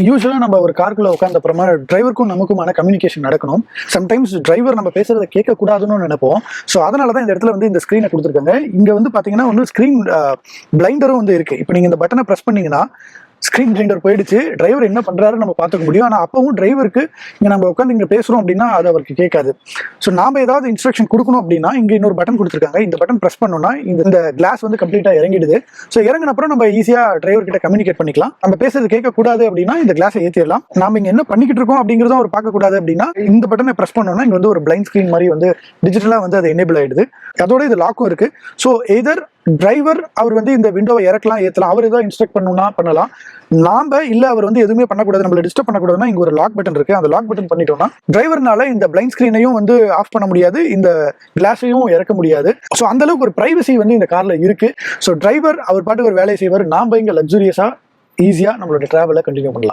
யூஸ்வலாக நம்ம ஒரு காருக்குள்ள உட்காந்த அப்புறமா டிரைவருக்கும் நமக்குமான கம்யூனிகேஷன் நடக்கணும். சம்டைம்ஸ் டிரைவர் நம்ம பேசுறதை கேட்கக்கூடாதுன்னு நினைப்போம். ஸோ அதனால தான் இந்த இடத்துல வந்து இந்த ஸ்க்ரீனை கொடுத்துருக்காங்க. இங்கே வந்து பார்த்தீங்கன்னா வந்து ஸ்க்ரீன் பிளைண்டரும் வந்து இருக்கு. இப்போ நீங்கள் இந்த பட்டனை ப்ரெஸ் பண்ணீங்கன்னா ஸ்க்ரீன் பிளைண்டர் போயிடுச்சு. டிரைவர் என்ன பண்றாரு நம்ம பார்த்துக்க முடியும். ஆனால் அப்பவும் டிரைவருக்கு இங்கே நம்ம உட்காந்து இங்கே பேசுறோம் அப்படின்னா அது அவருக்கு கேட்காது. ஸோ நாம ஏதாவது இன்ஸ்ட்ரக்ஷன் கொடுக்கணும் அப்படின்னா இங்கே இன்னொரு பட்டன் கொடுத்துருக்காங்க. இந்த பட்டன் ப்ரெஸ் பண்ணோம்னா இந்த கிளாஸ் வந்து கம்ப்ளீட்டா இறங்கிடுது. ஸோ இறங்கின அப்புறம் நம்ம ஈஸியா டிரைவர் கிட்ட கம்யூனிகேட் பண்ணிக்கலாம். நம்ம பேசுறது கேட்கக்கூடாது அப்படின்னா இந்த கிளாஸை ஏற்றிடலாம். நாம இங்க என்ன பண்ணிக்கிட்டு இருக்கோம் அப்படிங்கிறதும் அவர் பார்க்கக்கூடாது அப்படின்னா இந்த பட்டனை ப்ரெஸ் பண்ணோம்னா இங்க வந்து ஒரு பிளைண்ட் ஸ்க்ரீன் மாதிரி வந்து டிஜிட்டலா வந்து அது எனேபிள் ஆயிடுது. அதோட இது லாக்கும் இருக்கு. ஸோ எதர் டிரைவர் அவர் வந்து இந்த விண்டோவை இறக்கலாம் ஏற்றலாம், அவர் ஏதாவது இன்ஸ்ட்ரக்ட் பண்ணணும்னா பண்ணலாம். நாம இல்ல அவர் வந்து எதுவுமே பண்ணக்கூடாது, நம்மள டிஸ்டர்ப் பண்ணக்கூடாதுன்னா இங்க ஒரு லாக் பட்டன் இருக்கு. அந்த லாக் பட்டன் பண்ணிட்டோம்னா டிரைவர்னால இந்த பிளைண்ட் ஸ்கிரீனையும் வந்து ஆஃப் பண்ண முடியாது, இந்த கிளாஸையும் இறக்க முடியாது. ஸோ அந்த அளவுக்கு ஒரு பிரைவசி வந்து இந்த கார்ல இருக்கு. ஸோ டிரைவர் அவர் பாட்டுக்கு ஒரு வேலையை செய்வார். நாம இங்க லக்ஸூரியஸா ஈஸியா நம்மளோட டிராவலை கண்டினியூ பண்ணலாம்.